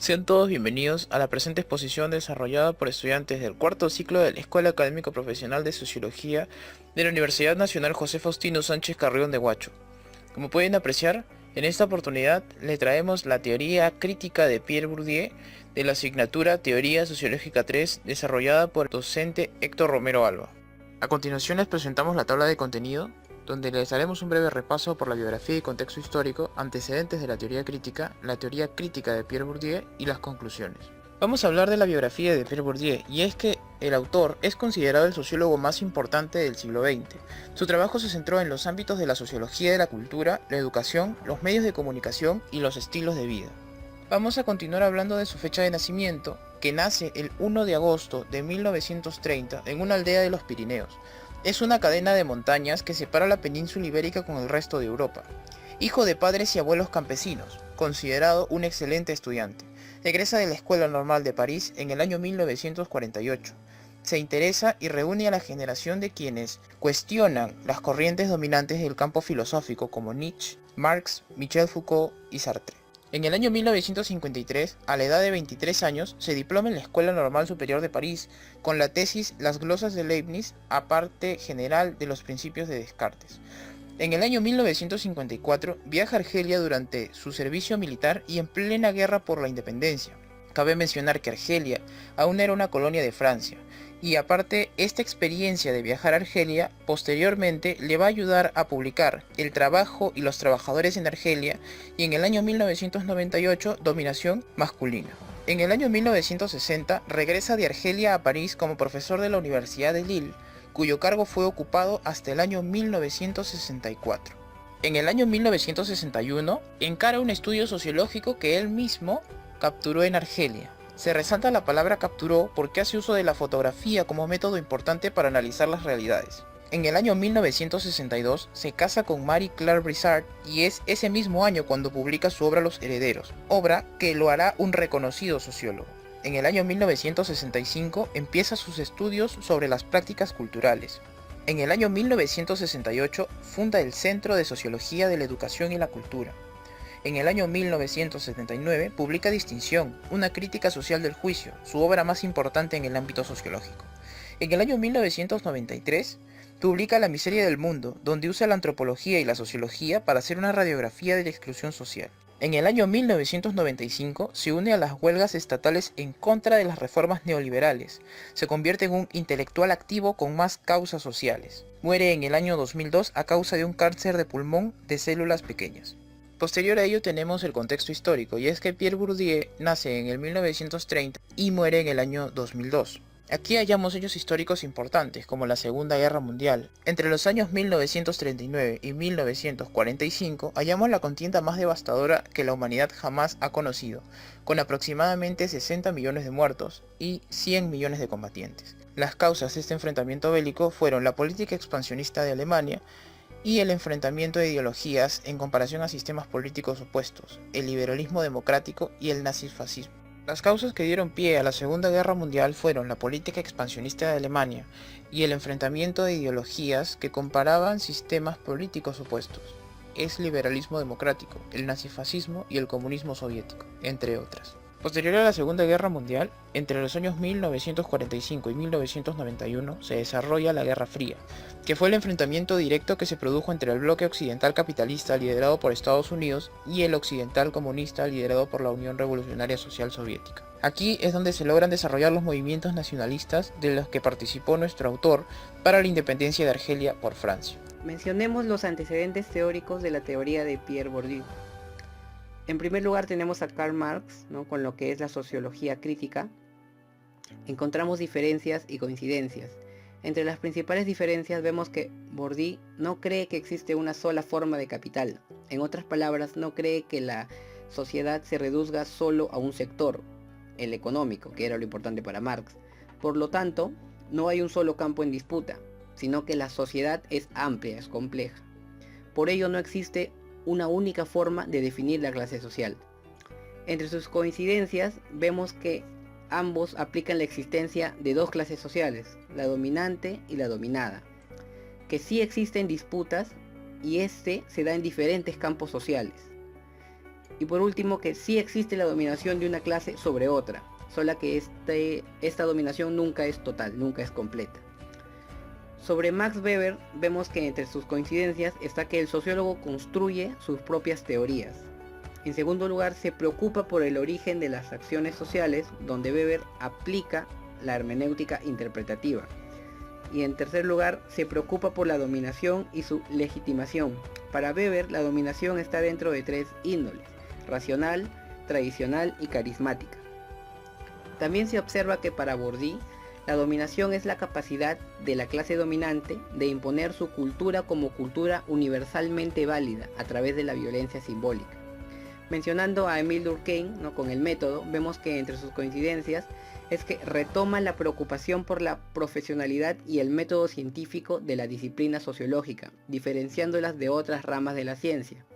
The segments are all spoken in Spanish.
Sean todos bienvenidos a la presente exposición desarrollada por estudiantes del cuarto ciclo de la Escuela Académico Profesional de Sociología de la Universidad Nacional José Faustino Sánchez Carrión de Huacho. Como pueden apreciar, en esta oportunidad le traemos la teoría crítica de Pierre Bourdieu de la asignatura Teoría Sociológica 3 desarrollada por el docente Héctor Romero Alba. A continuación les presentamos la tabla de contenido, donde les daremos un breve repaso por la biografía y contexto histórico, antecedentes de la teoría crítica de Pierre Bourdieu y las conclusiones. Vamos a hablar de la biografía de Pierre Bourdieu, y es que el autor es considerado el sociólogo más importante del siglo XX. Su trabajo se centró en los ámbitos de la sociología de la cultura, la educación, los medios de comunicación y los estilos de vida. Vamos a continuar hablando de su fecha de nacimiento, que nace el 1 de agosto de 1930 en una aldea de los Pirineos. Es una cadena de montañas que separa la península ibérica con el resto de Europa. Hijo de padres y abuelos campesinos, considerado un excelente estudiante. Egresa de la Escuela Normal de París en el año 1948. Se interesa y reúne a la generación de quienes cuestionan las corrientes dominantes del campo filosófico como Nietzsche, Marx, Michel Foucault y Sartre. En el año 1953, a la edad de 23 años, se diploma en la Escuela Normal Superior de París con la tesis Las glosas de Leibniz a parte general de los principios de Descartes. En el año 1954 viaja a Argelia durante su servicio militar y en plena guerra por la independencia. Cabe mencionar que Argelia aún era una colonia de Francia, y aparte esta experiencia de viajar a Argelia posteriormente le va a ayudar a publicar El trabajo y los trabajadores en Argelia y en el año 1998 Dominación masculina. En el año 1960 regresa de Argelia a París como profesor de la Universidad de Lille, cuyo cargo fue ocupado hasta el año 1964. En el año 1961 encara un estudio sociológico que él mismo capturó en Argelia. Se resalta la palabra capturó porque hace uso de la fotografía como método importante para analizar las realidades. En el año 1962 se casa con Marie Claire Brissard y es ese mismo año cuando publica su obra Los Herederos, obra que lo hará un reconocido sociólogo. En el año 1965 empieza sus estudios sobre las prácticas culturales. En el año 1968 funda el Centro de Sociología de la Educación y la Cultura. En el año 1979 publica Distinción, una crítica social del juicio, su obra más importante en el ámbito sociológico. En el año 1993 publica La miseria del mundo, donde usa la antropología y la sociología para hacer una radiografía de la exclusión social. En el año 1995 se une a las huelgas estatales en contra de las reformas neoliberales. Se convierte en un intelectual activo con más causas sociales. Muere en el año 2002 a causa de un cáncer de pulmón de células pequeñas. Posterior a ello tenemos el contexto histórico, y es que Pierre Bourdieu nace en el 1930 y muere en el año 2002. Aquí hallamos hechos históricos importantes, como la Segunda Guerra Mundial. Entre los años 1939 y 1945 hallamos la contienda más devastadora que la humanidad jamás ha conocido, con aproximadamente 60 millones de muertos y 100 millones de combatientes. Las causas de este enfrentamiento bélico fueron la política expansionista de Alemania y el enfrentamiento de ideologías en comparación a sistemas políticos opuestos, el liberalismo democrático y el nazifascismo. Las causas que dieron pie a la Segunda Guerra Mundial fueron la política expansionista de Alemania y el enfrentamiento de ideologías que comparaban sistemas políticos opuestos, es liberalismo democrático, el nazifascismo y el comunismo soviético, entre otras. Posterior a la Segunda Guerra Mundial, entre los años 1945 y 1991 se desarrolla la Guerra Fría, que fue el enfrentamiento directo que se produjo entre el bloque occidental capitalista liderado por Estados Unidos y el occidental comunista liderado por la Unión Revolucionaria Social Soviética. Aquí es donde se logran desarrollar los movimientos nacionalistas de los que participó nuestro autor para la independencia de Argelia por Francia. Mencionemos los antecedentes teóricos de la teoría de Pierre Bourdieu. En primer lugar tenemos a Karl Marx, ¿no? Con lo que es la sociología crítica. Encontramos diferencias y coincidencias. Entre las principales diferencias vemos que Bourdieu no cree que existe una sola forma de capital. En otras palabras, no cree que la sociedad se reduzca solo a un sector, el económico, que era lo importante para Marx. Por lo tanto, no hay un solo campo en disputa, sino que la sociedad es amplia, es compleja. Por ello no existe una única forma de definir la clase social. Entre sus coincidencias vemos que ambos aplican la existencia de dos clases sociales, la dominante y la dominada, que sí existen disputas y este se da en diferentes campos sociales. Y por último, que sí existe la dominación de una clase sobre otra, solo que esta dominación nunca es total, nunca es completa. Sobre Max Weber vemos que entre sus coincidencias está que el sociólogo construye sus propias teorías. En segundo lugar, se preocupa por el origen de las acciones sociales, donde Weber aplica la hermenéutica interpretativa. Y en tercer lugar, se preocupa por la dominación y su legitimación. Para Weber, la dominación está dentro de tres índoles: racional, tradicional y carismática. También se observa que para Bourdieu, la dominación es la capacidad de la clase dominante de imponer su cultura como cultura universalmente válida a través de la violencia simbólica. Mencionando a Émile Durkheim, ¿no?, con el método, vemos que entre sus coincidencias es que retoma la preocupación por la profesionalidad y el método científico de la disciplina sociológica, diferenciándolas de otras ramas de la ciencia.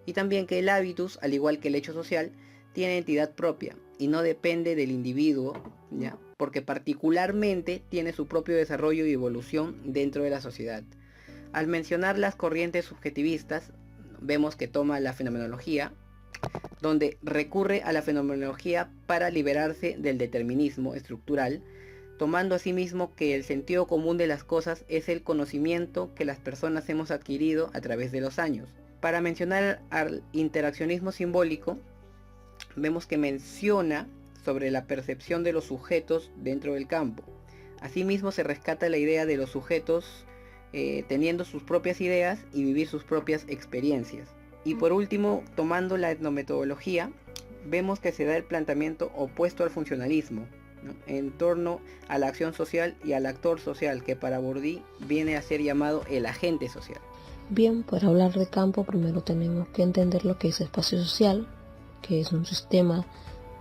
Y también que el hábitus, al igual que el hecho social, tiene entidad propia y no depende del individuo, ¿ya?, porque particularmente tiene su propio desarrollo y evolución dentro de la sociedad. Al mencionar las corrientes subjetivistas, vemos que toma la fenomenología, donde recurre a la fenomenología para liberarse del determinismo estructural, tomando asimismo que el sentido común de las cosas es el conocimiento que las personas hemos adquirido a través de los años. Para mencionar al interaccionismo simbólico, vemos que menciona sobre la percepción de los sujetos dentro del campo. Asimismo se rescata la idea de los sujetos teniendo sus propias ideas y vivir sus propias experiencias. Y por último, tomando la etnometodología, vemos que se da el planteamiento opuesto al funcionalismo, ¿no?, en torno a la acción social y al actor social, que para Bourdieu viene a ser llamado el agente social. Bien, para hablar de campo primero tenemos que entender lo que es espacio social, que es un sistema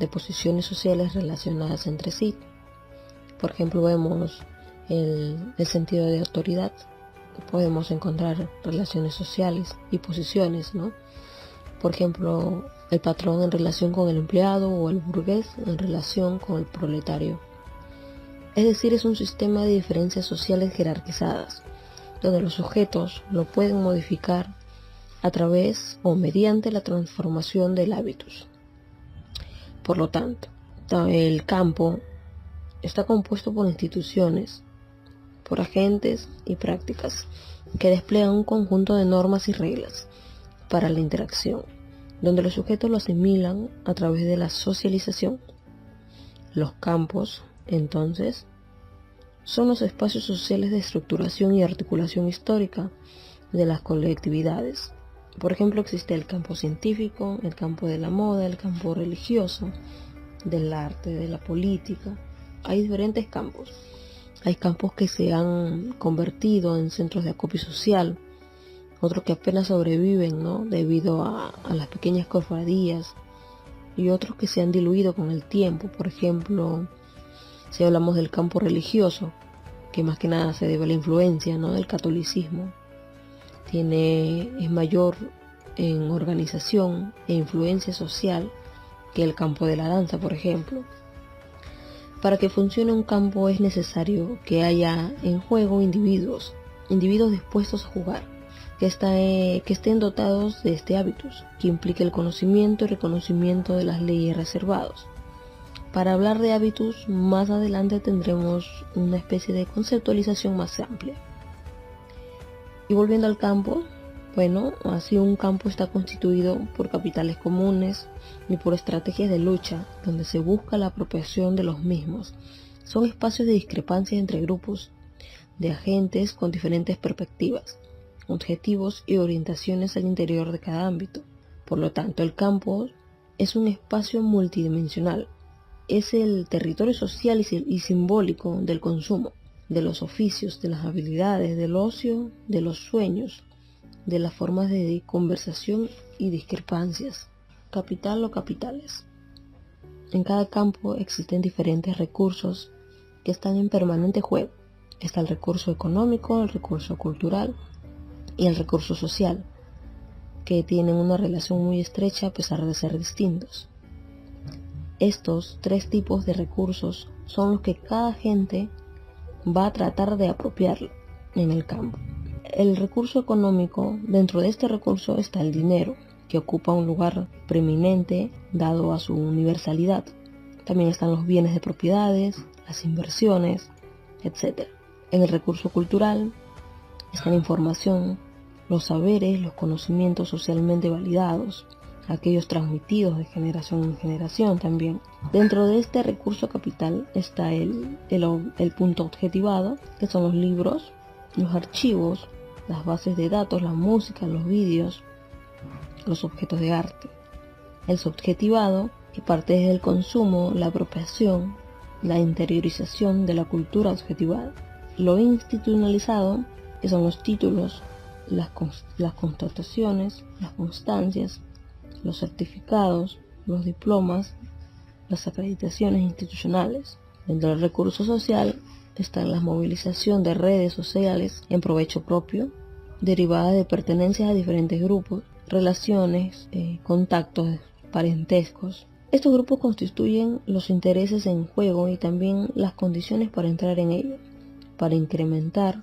de posiciones sociales relacionadas entre sí. Por ejemplo, vemos el sentido de autoridad. Podemos encontrar relaciones sociales y posiciones, ¿no? Por ejemplo, el patrón en relación con el empleado o el burgués en relación con el proletario. Es decir, es un sistema de diferencias sociales jerarquizadas, donde los sujetos lo pueden modificar a través o mediante la transformación del hábitus. Por lo tanto, el campo está compuesto por instituciones, por agentes y prácticas que despliegan un conjunto de normas y reglas para la interacción, donde los sujetos lo asimilan a través de la socialización. Los campos, entonces, son los espacios sociales de estructuración y articulación histórica de las colectividades. Por ejemplo, existe el campo científico, el campo de la moda, el campo religioso, del arte, de la política. Hay diferentes campos. Hay campos que se han convertido en centros de acopio social, otros que apenas sobreviven, ¿no?, debido a las pequeñas cofradías, y otros que se han diluido con el tiempo. Por ejemplo, si hablamos del campo religioso, que más que nada se debe a la influencia, ¿no?, del catolicismo, es mayor en organización e influencia social que el campo de la danza, por ejemplo. Para que funcione un campo es necesario que haya en juego individuos dispuestos a jugar, que estén dotados de este hábitus, que implique el conocimiento y reconocimiento de las leyes reservados. Para hablar de hábitus, más adelante tendremos una especie de conceptualización más amplia. Y volviendo al campo, bueno, así un campo está constituido por capitales comunes y por estrategias de lucha, donde se busca la apropiación de los mismos. Son espacios de discrepancia entre grupos de agentes con diferentes perspectivas, objetivos y orientaciones al interior de cada ámbito. Por lo tanto, el campo es un espacio multidimensional. Es el territorio social y simbólico del consumo, de los oficios, de las habilidades, del ocio, de los sueños, de las formas de conversación y discrepancias. Capital o capitales. En cada campo existen diferentes recursos que están en permanente juego. Está el recurso económico, el recurso cultural y el recurso social, que tienen una relación muy estrecha a pesar de ser distintos. Estos tres tipos de recursos son los que cada gente va a tratar de apropiarlo en el campo. El recurso económico, dentro de este recurso está el dinero, que ocupa un lugar preeminente dado a su universalidad. También están los bienes de propiedades, las inversiones, etc. En el recurso cultural está la información, los saberes, los conocimientos socialmente validados, aquellos transmitidos de generación en generación también. Dentro de este recurso capital está el punto objetivado, que son los libros, los archivos, las bases de datos, la música, los vídeos, los objetos de arte. El subjetivado, que parte desde el consumo, la apropiación, la interiorización de la cultura objetivada. Lo institucionalizado, que son los títulos, las constataciones, las constancias, los certificados, los diplomas, las acreditaciones institucionales. Dentro del recurso social está la movilización de redes sociales en provecho propio, derivadas de pertenencias a diferentes grupos, relaciones, contactos, parentescos. Estos grupos constituyen los intereses en juego y también las condiciones para entrar en ellos, para incrementar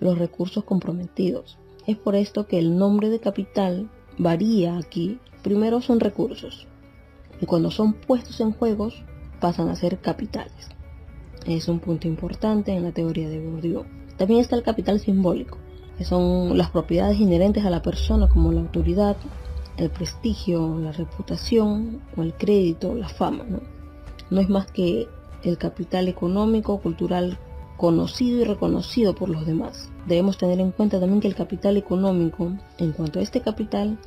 los recursos comprometidos. Es por esto que el nombre de capital varía aquí. Primero son recursos y cuando son puestos en juegos pasan a ser capitales. Es un punto importante en la teoría de Bourdieu. También está el capital simbólico, que son las propiedades inherentes a la persona como la autoridad, el prestigio, la reputación o el crédito, la fama, ¿no? No es más que el capital económico, cultural, conocido y reconocido por los demás. Debemos tener en cuenta también que el capital económico, en cuanto a este capital,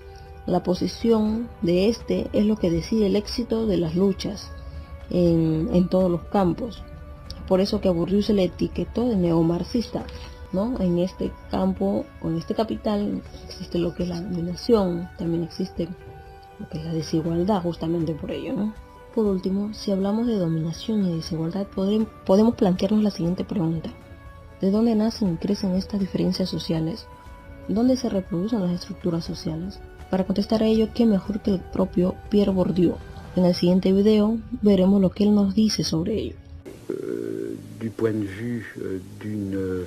la posición de este es lo que decide el éxito de las luchas en todos los campos. Por eso que a Bourdieu se le etiquetó de neomarxista, ¿no? En este campo o en este capital existe lo que es la dominación, también existe lo que es la desigualdad, justamente por ello, ¿no? Por último, si hablamos de dominación y desigualdad, podemos plantearnos la siguiente pregunta: ¿de dónde nacen y crecen estas diferencias sociales? ¿Dónde se reproducen las estructuras sociales? Para contestar a ello, ¿qué mejor que el propio Pierre Bourdieu? En el siguiente video veremos lo que él nos dice sobre ello. Du point de vue d'une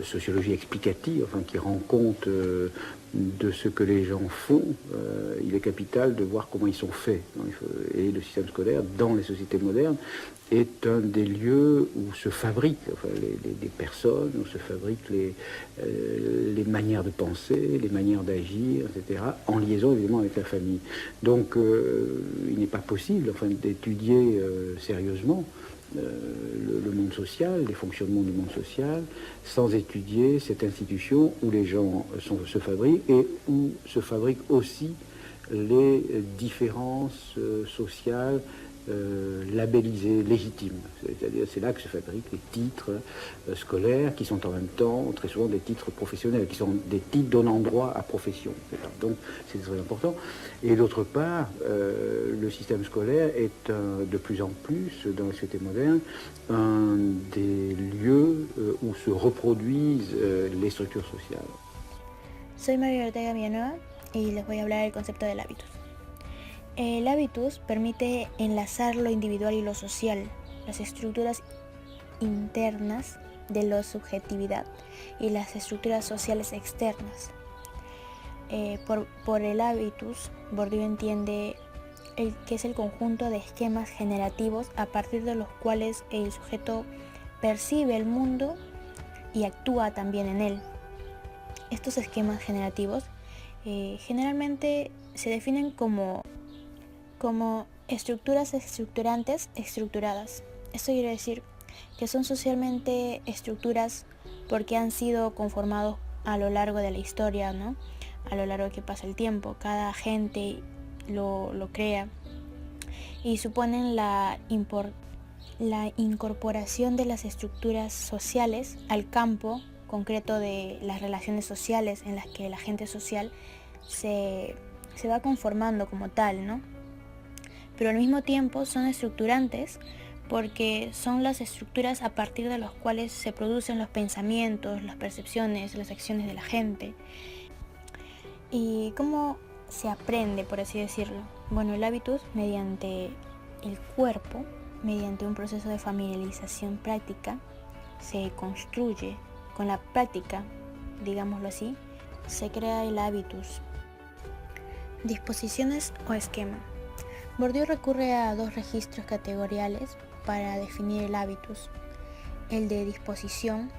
sociologie explicative, enfin, qui rend compte de ce que les gens font, il est capital de voir comment ils sont faits. Et le système scolaire, dans les sociétés modernes, est un des lieux où se fabriquent enfin, les personnes, où se fabriquent les manières de penser, les manières d'agir, etc., en liaison évidemment avec la famille. Donc il n'est pas possible enfin, d'étudier sérieusement le monde social, les fonctionnements du monde social, sans étudier cette institution où les gens se fabriquent et où se fabriquent aussi les différences sociales labellisées, légitimes. C'est-à-dire c'est là que se fabriquent les titres scolaires qui sont en même temps très souvent des titres professionnels, qui sont des titres donnant droit à profession. Donc c'est très important. Et d'autre part, le système scolaire est de plus en plus, dans la société moderne, un des lieux où se reproduisent les structures sociales. Soy María Ortega Villanueva y les voy a hablar del concepto del hábitus. El hábitus permite enlazar lo individual y lo social, las estructuras internas de la subjetividad y las estructuras sociales externas. Por el hábitus, Bourdieu entiende que es el conjunto de esquemas generativos a partir de los cuales el sujeto percibe el mundo y actúa también en él. Estos esquemas generativos generalmente se definen como estructuras estructurantes estructuradas. Esto quiere decir que son socialmente estructuras porque han sido conformados a lo largo de la historia, ¿no? A lo largo que pasa el tiempo. Cada agente lo crea y suponen la incorporación de las estructuras sociales al campo concreto de las relaciones sociales en las que el agente social se va conformando como tal, ¿no? Pero al mismo tiempo son estructurantes porque son las estructuras a partir de las cuales se producen los pensamientos, las percepciones, las acciones de la gente. ¿Y cómo se aprende, por así decirlo? Bueno, el hábitus mediante el cuerpo, mediante un proceso de familiarización práctica, se construye. Con la práctica, digámoslo así, se crea el hábitus. Disposiciones o esquema. Bourdieu recurre a dos registros categoriales para definir el hábitus: el de disposición,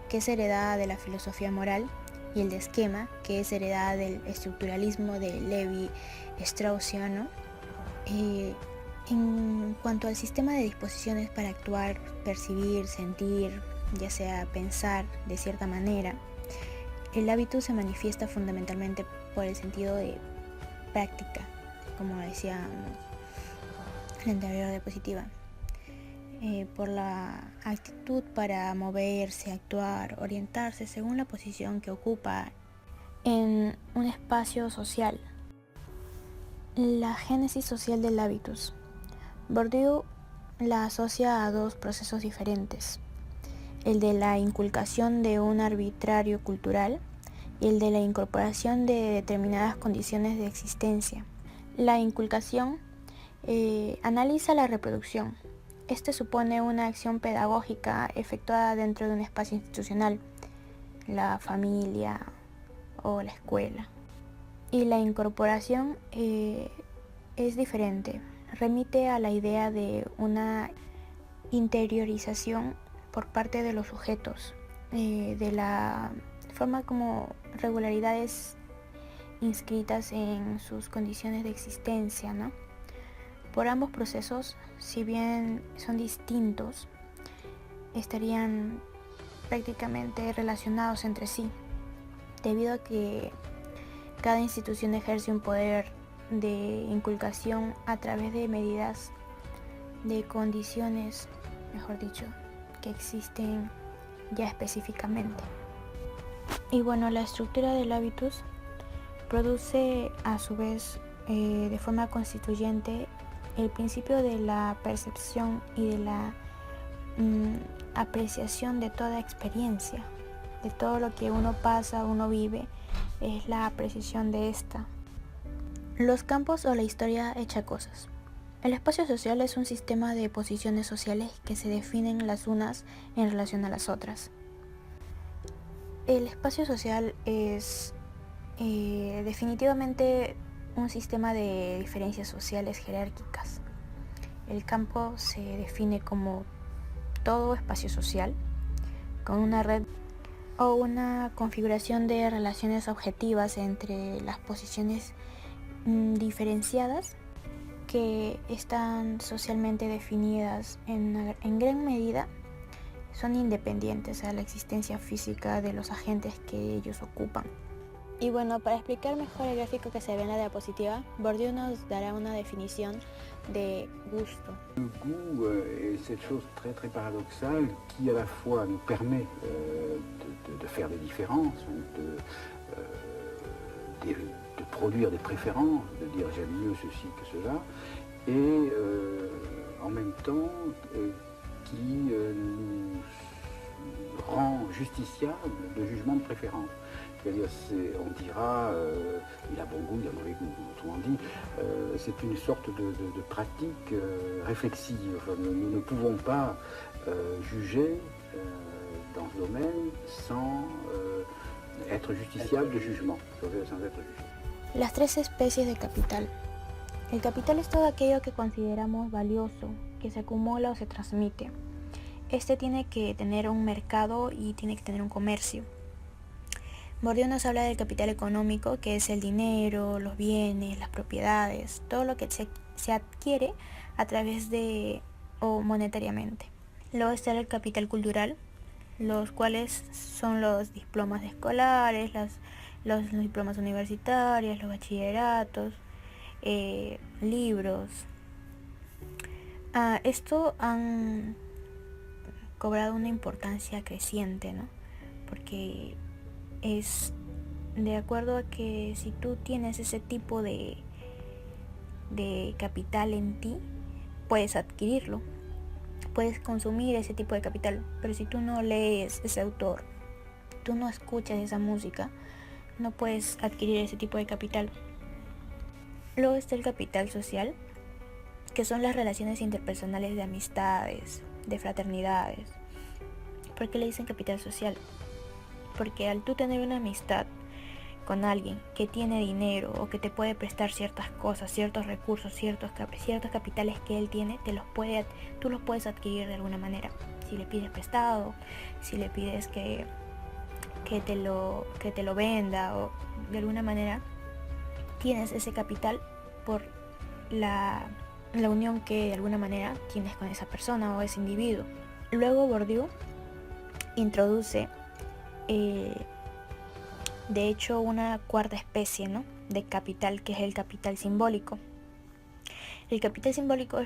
que es heredada de la filosofía moral, y el de esquema, que es heredada del estructuralismo de Levi-Straussiano. En cuanto al sistema de disposiciones para actuar, percibir, sentir, ya sea pensar de cierta manera, el hábitus se manifiesta fundamentalmente por el sentido de práctica, como decíamos en la anterior diapositiva, por la actitud para moverse, actuar, orientarse según la posición que ocupa en un espacio social. La génesis social del hábitus. Bourdieu la asocia a dos procesos diferentes: el de la inculcación de un arbitrario cultural y el de la incorporación de determinadas condiciones de existencia. La inculcación analiza la reproducción. Este supone una acción pedagógica efectuada dentro de un espacio institucional, la familia o la escuela. Y la incorporación es diferente, remite a la idea de una interiorización por parte de los sujetos, de la forma como regularidades inscritas en sus condiciones de existencia, ¿no? Por ambos procesos, si bien son distintos, estarían prácticamente relacionados entre sí, debido a que cada institución ejerce un poder de inculcación a través de medidas, de condiciones, mejor dicho, que existen ya específicamente. Y bueno, la estructura del hábitus produce a su vez de forma constituyente el principio de la percepción y de la apreciación de toda experiencia, de todo lo que uno pasa, uno vive, es la apreciación de esta. Los campos o la historia hecha cosas. El espacio social es un sistema de posiciones sociales que se definen las unas en relación a las otras. El espacio social es definitivamente un sistema de diferencias sociales jerárquicas. El campo se define como todo espacio social, con una red o una configuración de relaciones objetivas entre las posiciones diferenciadas que están socialmente definidas en gran medida, son independientes a la existencia física de los agentes que ellos ocupan. Y bueno, para explicar mejor el gráfico que se ve en la diapositiva, Bourdieu nos dará una definición de gusto. Le goût est cette chose très très paradoxale qui à la fois nous permet de faire des différences, de produire des préférences, de dire j'aime mieux ceci que cela, et en même temps qui nous rend justiciables de jugement de préférence. C'est-à-dire, on dira, il a bon goût, il a mauvais goût. Autrement dit, c'est une sorte de pratique réflexive. Enfin, nous ne pouvons pas juger dans ce domaine sans être justiciable de jugement, sans être jugé. Las tres especies de capital. El capital es todo aquello que consideramos valioso, que se acumula o se transmite. Este tiene que tener un mercado y tiene que tener un comercio. Bourdieu nos habla del capital económico, que es el dinero, los bienes, las propiedades, todo lo que se adquiere a través de o monetariamente. Luego está el capital cultural, los cuales son los diplomas escolares, los diplomas universitarios, los bachilleratos, libros. Esto han cobrado una importancia creciente, ¿no? Porque es de acuerdo a que si tú tienes ese tipo de capital en ti, puedes adquirirlo, puedes consumir ese tipo de capital, pero si tú no lees ese autor, tú no escuchas esa música, no puedes adquirir ese tipo de capital. Luego está el capital social, que son las relaciones interpersonales de amistades, de fraternidades. ¿Por qué le dicen capital social? Porque al tú tener una amistad con alguien que tiene dinero o que te puede prestar ciertas cosas, ciertos recursos, ciertos capitales que él tiene, tú los puedes adquirir de alguna manera. Si le pides prestado, si le pides que te lo venda, o de alguna manera tienes ese capital por la unión que de alguna manera tienes con esa persona o ese individuo. Luego Bourdieu introduce de hecho una cuarta especie, ¿no?, de capital, que es el capital simbólico. El capital simbólico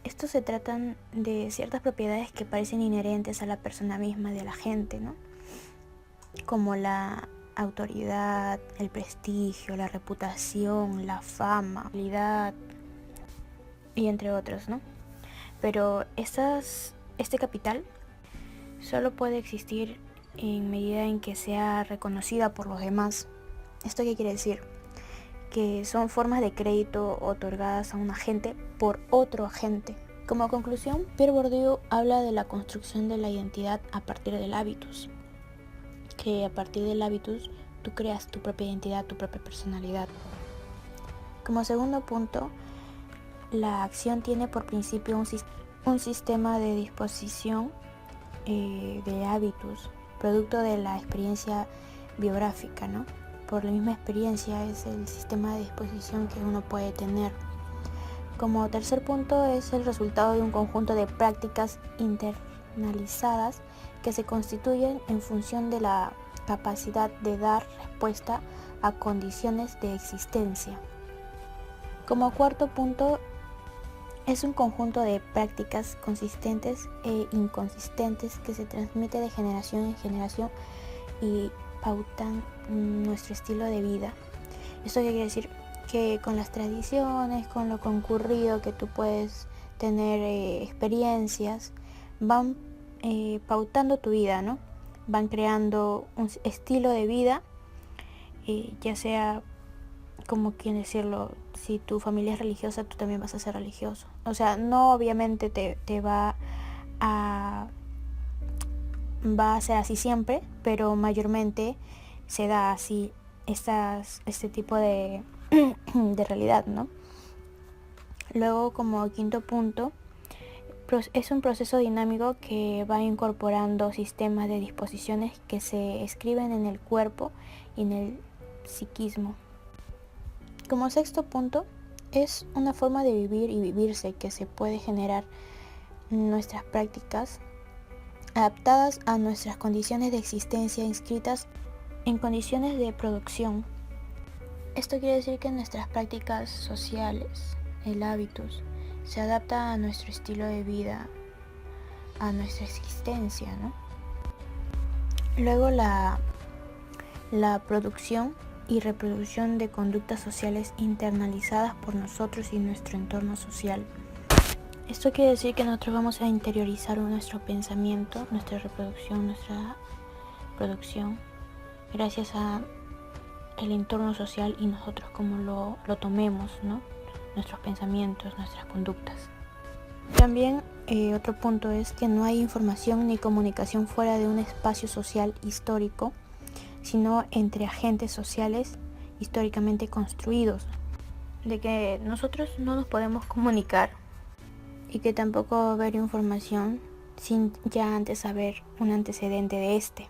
estos se tratan de ciertas propiedades que parecen inherentes a la persona misma de la gente, ¿no?, como la autoridad, el prestigio, la reputación, la fama, la habilidad y entre otros, ¿no? Pero este capital solo puede existir en medida en que sea reconocida por los demás. ¿Esto qué quiere decir? Que son formas de crédito otorgadas a un agente por otro agente. Como conclusión, Pierre Bourdieu habla de la construcción de la identidad a partir del hábitus, que a partir del hábitus tú creas tu propia identidad, tu propia personalidad. Como segundo punto, la acción tiene por principio un sistema de disposición de hábitus, producto de la experiencia biográfica, ¿no? Por la misma experiencia es el sistema de disposición que uno puede tener. Como tercer punto, es el resultado de un conjunto de prácticas internalizadas que se constituyen en función de la capacidad de dar respuesta a condiciones de existencia. Como cuarto punto, es un conjunto de prácticas consistentes e inconsistentes que se transmite de generación en generación y pautan nuestro estilo de vida. ¿Esto qué quiere decir? Que con las tradiciones, con lo concurrido que tú puedes tener experiencias, van pautando tu vida, ¿no? Van creando un estilo de vida, ya sea, como quieren decirlo, si tu familia es religiosa, tú también vas a ser religioso. O sea, no obviamente te va a ser así siempre, pero mayormente se da así este tipo de realidad, ¿no? Luego, como quinto punto, es un proceso dinámico que va incorporando sistemas de disposiciones que se escriben en el cuerpo y en el psiquismo. Como sexto punto, es una forma de vivir y vivirse que se puede generar nuestras prácticas adaptadas a nuestras condiciones de existencia inscritas en condiciones de producción. Esto quiere decir que nuestras prácticas sociales, el hábitus, se adapta a nuestro estilo de vida, a nuestra existencia, ¿no? Luego la producción y reproducción de conductas sociales internalizadas por nosotros y nuestro entorno social. Esto quiere decir que nosotros vamos a interiorizar nuestro pensamiento, nuestra reproducción, nuestra producción, gracias a el entorno social y nosotros como lo tomemos, ¿no? Nuestros pensamientos, nuestras conductas. También otro punto es que no hay información ni comunicación fuera de un espacio social histórico, sino entre agentes sociales históricamente construidos, de que nosotros no nos podemos comunicar y que tampoco va a haber información sin ya antes saber un antecedente de este.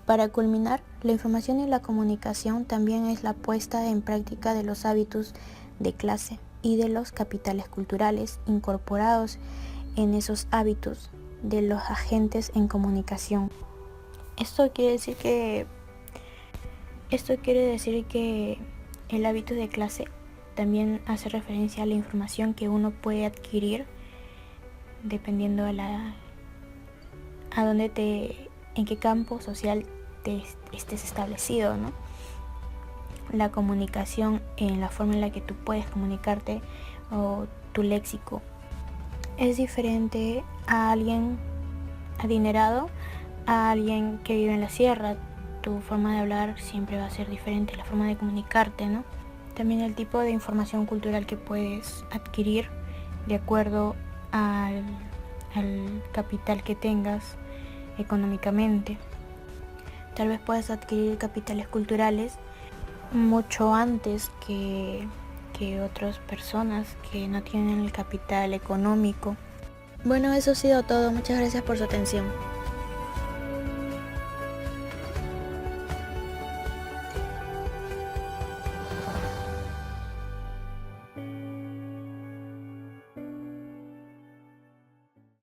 Para culminar, la información y la comunicación también es la puesta en práctica de los hábitos de clase y de los capitales culturales incorporados en esos hábitos de los agentes en comunicación. Esto quiere decir que el hábito de clase también hace referencia a la información que uno puede adquirir dependiendo en qué campo social te estés establecido, ¿no? La comunicación en la forma en la que tú puedes comunicarte o tu léxico es diferente a alguien adinerado, a alguien que vive en la sierra. Tu forma de hablar siempre va a ser diferente, la forma de comunicarte, ¿no? También el tipo de información cultural que puedes adquirir de acuerdo al capital que tengas económicamente. tal vez puedas adquirir capitales culturales mucho antes que otras personas que no tienen el capital económico. Bueno, eso ha sido todo. Muchas gracias por su atención.